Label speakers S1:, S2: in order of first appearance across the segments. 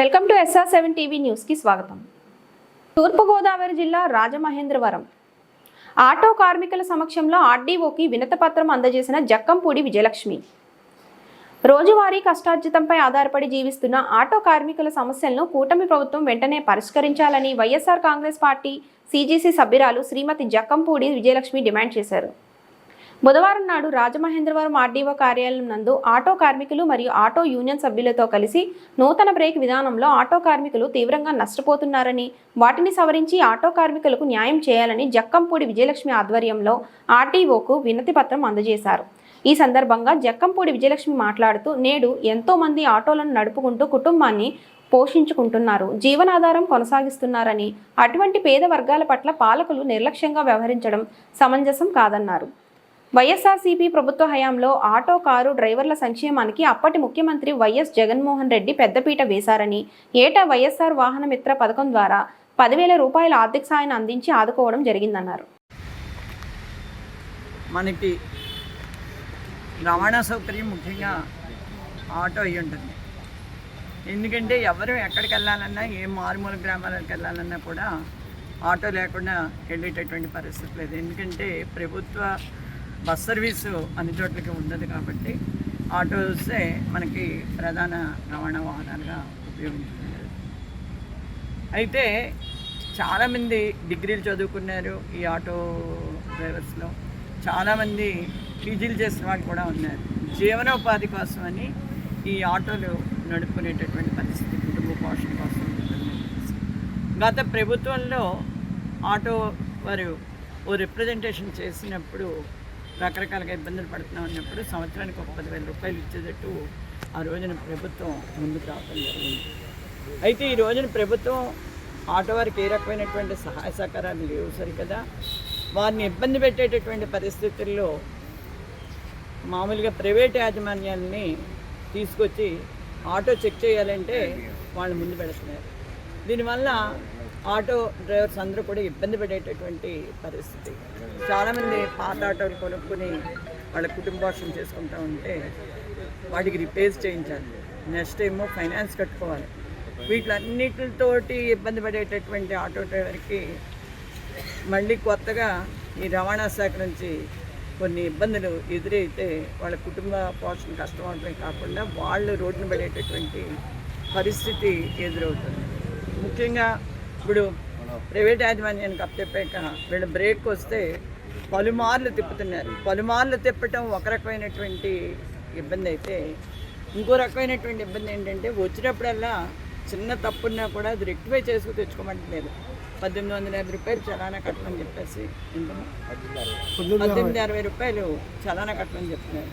S1: Welcome to SR7 TV news కి స్వాగతం. తూర్పు గోదావరి జిల్లా రాజమహేంద్రవరం ఆటో కార్మికుల సమక్షంలో ఆర్డీఓకి వినతిపత్రం అందజేసిన జక్కంపూడి విజయలక్ష్మి. రోజువారీ కష్టార్జితంపై ఆధారపడి జీవిస్తున్న ఆటో కార్మికుల సమస్యలను కూటమి ప్రభుత్వం వెంటనే పరిష్కరించాలని వైఎస్ఆర్ కాంగ్రెస్ పార్టీ CGC సభ్యురాలు శ్రీమతి జక్కంపూడి విజయలక్ష్మి డిమాండ్ చేశారు. బుధవారం నాడు రాజమహేంద్రవరం ఆర్డీఓ కార్యాలయం నందు ఆటో కార్మికులు మరియు ఆటో యూనియన్ సభ్యులతో కలిసి నూతన బ్రేక్ విధానంలో ఆటో కార్మికులు తీవ్రంగా నష్టపోతున్నారని, వాటిని సవరించి ఆటో కార్మికులకు న్యాయం చేయాలని జక్కంపూడి విజయలక్ష్మి ఆధ్వర్యంలో ఆర్డీఓకు వినతి పత్రం అందజేశారు. ఈ సందర్భంగా జక్కంపూడి విజయలక్ష్మి మాట్లాడుతూ, నేడు ఎంతో మంది ఆటోలను నడుపుకుంటూ కుటుంబాన్ని పోషించుకుంటున్నారు, జీవనాధారం కొనసాగిస్తున్నారని, అటువంటి పేద వర్గాల పట్ల పాలకులు నిర్లక్ష్యంగా వ్యవహరించడం సమంజసం కాదన్నారు. వైఎస్ఆర్సీపీ ప్రభుత్వ హయాంలో ఆటో కారు డ్రైవర్ల సంక్షేమానికి అప్పటి ముఖ్యమంత్రి వైఎస్ జగన్మోహన్ రెడ్డి పెద్దపీట వేశారని, ఏటా వైఎస్ఆర్ వాహన మిత్ర పథకం ద్వారా 10,000 రూపాయల ఆర్థిక సాయాన్ని అందించి ఆదుకోవడం జరిగిందన్నారు.
S2: మనకి రవాణా సౌకర్యం ముఖ్యంగా ఆటో అయి ఉంటుంది. ఎందుకంటే ఎవరు ఎక్కడికి వెళ్ళాలన్నా, ఏ మారుమూల గ్రామాలకు వెళ్ళాలన్నా కూడా ఆటో లేకుండా వెళ్ళేటటువంటి పరిస్థితి లేదు. ఎందుకంటే ప్రభుత్వ బస్ సర్వీసు అన్ని చోట్లకి ఉండదు కాబట్టి ఆటోసే మనకి ప్రధాన రవాణా వాహనాలుగా ఉపయోగించుకున్నారు. అయితే చాలామంది డిగ్రీలు చదువుకున్నారు ఈ ఆటో డ్రైవర్స్లో, చాలామంది పీజీలు చేసిన వాళ్ళు కూడా ఉన్నారు. జీవనోపాధి కోసమని ఈ ఆటోలు నడుపుకునేటటువంటి పరిస్థితి, కుటుంబ పోషణ కోసం ఉంటుంది. గత ప్రభుత్వంలో ఆటో వారు ఓ రిప్రజెంటేషన్ చేసినప్పుడు రకరకాలుగా ఇబ్బందులు పడుతున్నాం అన్నప్పుడు సంవత్సరానికి ఒక 10,000 రూపాయలు ఇచ్చేటట్టు ఆ రోజున ప్రభుత్వం ముందుకు రావడం జరిగింది. అయితే ఈ రోజున ప్రభుత్వం ఆటో వారికి ఏ రకమైనటువంటి సహాయ సహకారాలు లేవు సరికదా. వారిని ఇబ్బంది పెట్టేటటువంటి పరిస్థితుల్లో మామూలుగా ప్రైవేట్ యాజమాన్యాలని తీసుకొచ్చి ఆటో చెక్ చేయాలంటే వాళ్ళు ముందు పెడుతున్నారు. దీనివల్ల ఆటో డ్రైవర్స్ అందరూ కూడా ఇబ్బంది పడేటటువంటి పరిస్థితి. చాలామంది పాత ఆటోలు కొనుక్కుని వాళ్ళ కుటుంబపోషణ చేసుకుంటూ ఉంటే వాటికి రిపేర్స్ చేయించాలి, నెక్స్ట్ ఏమో ఫైనాన్స్ కట్టుకోవాలి. వీటిలన్నిటితోటి ఇబ్బంది పడేటటువంటి ఆటో డ్రైవర్కి మళ్ళీ కొత్తగా ఈ రవాణా శాఖ నుంచి కొన్ని ఇబ్బందులు ఎదురైతే వాళ్ళ కుటుంబ పోషణ కష్టం అవడమే కాకుండా వాళ్ళు రోడ్డున పడేటటువంటి పరిస్థితి ఎదురవుతుంది. ముఖ్యంగా ఇప్పుడు ప్రైవేట్ యాజమాన్యానికి అప్పచెప్పాక వీళ్ళు బ్రేక్ వస్తే పలుమార్లు తిప్పుతున్నారు. పలుమార్లు తిప్పటం ఒక రకమైనటువంటి ఇబ్బంది అయితే, ఇంకో రకమైనటువంటి ఇబ్బంది ఏంటంటే వచ్చినప్పుడల్లా చిన్న తప్పున్నా కూడా అది రెక్టిఫై చేసుకు తెచ్చుకోమంటలేదు. 1,850 రూపాయలు చలానా కట్టమని చెప్పేసి, 1,860 రూపాయలు చలానా కట్టమని చెప్తున్నారు.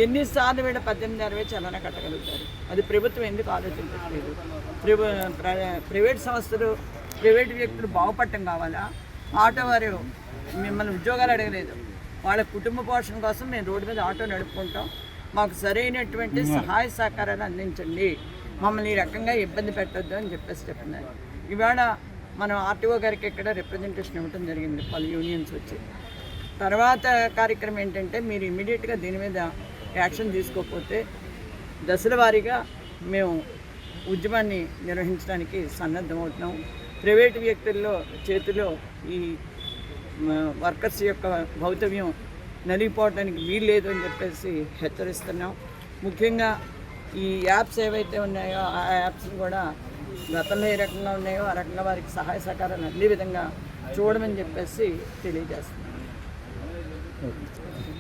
S2: ఎన్నిసార్లు వీళ్ళ 1,860 చలానా కట్టగలుగుతారు? అది ప్రభుత్వం ఎందుకు ఆలోచించట్లేదు? ప్రైవేట్ సంస్థలు, ప్రైవేట్ వ్యక్తులు బాగుపడటం కావాలా? ఆటో వారు మిమ్మల్ని ఉద్యోగాలు అడగలేదు, వాళ్ళ కుటుంబ పోషణ కోసం మేము రోడ్డు మీద ఆటో నడుపుకుంటాం, మాకు సరైనటువంటి సహాయ సహకారాలు అందించండి, మమ్మల్ని ఈ రకంగా ఇబ్బంది పెట్టొద్దు అని చెప్పేసి చెప్తున్నారు. ఇవాళ మనం ఆర్టీఓ గారికి ఇక్కడ రిప్రజెంటేషన్ ఇవ్వడం జరిగింది, పలు యూనియన్స్ వచ్చి. తర్వాత కార్యక్రమం ఏంటంటే, మీరు ఇమ్మీడియట్గా దీని మీద యాక్షన్ తీసుకోకపోతే దశల వారీగా మేము ఉద్యమాన్ని నిర్వహించడానికి సన్నద్ధమవుతున్నాం. ప్రైవేటు వ్యక్తుల్లో చేతిలో ఈ వర్కర్స్ యొక్క భౌతవ్యం నలిగిపోవడానికి వీలు లేదు అని చెప్పేసి హెచ్చరిస్తున్నాం. ముఖ్యంగా ఈ యాప్స్ ఏవైతే ఉన్నాయో ఆ యాప్స్ని కూడా గతంలో ఏ రకంగా ఉన్నాయో ఆ రకంగా వారికి సహాయ సహకారాలు అన్ని విధంగా చూడమని చెప్పేసి తెలియజేస్తున్నాం.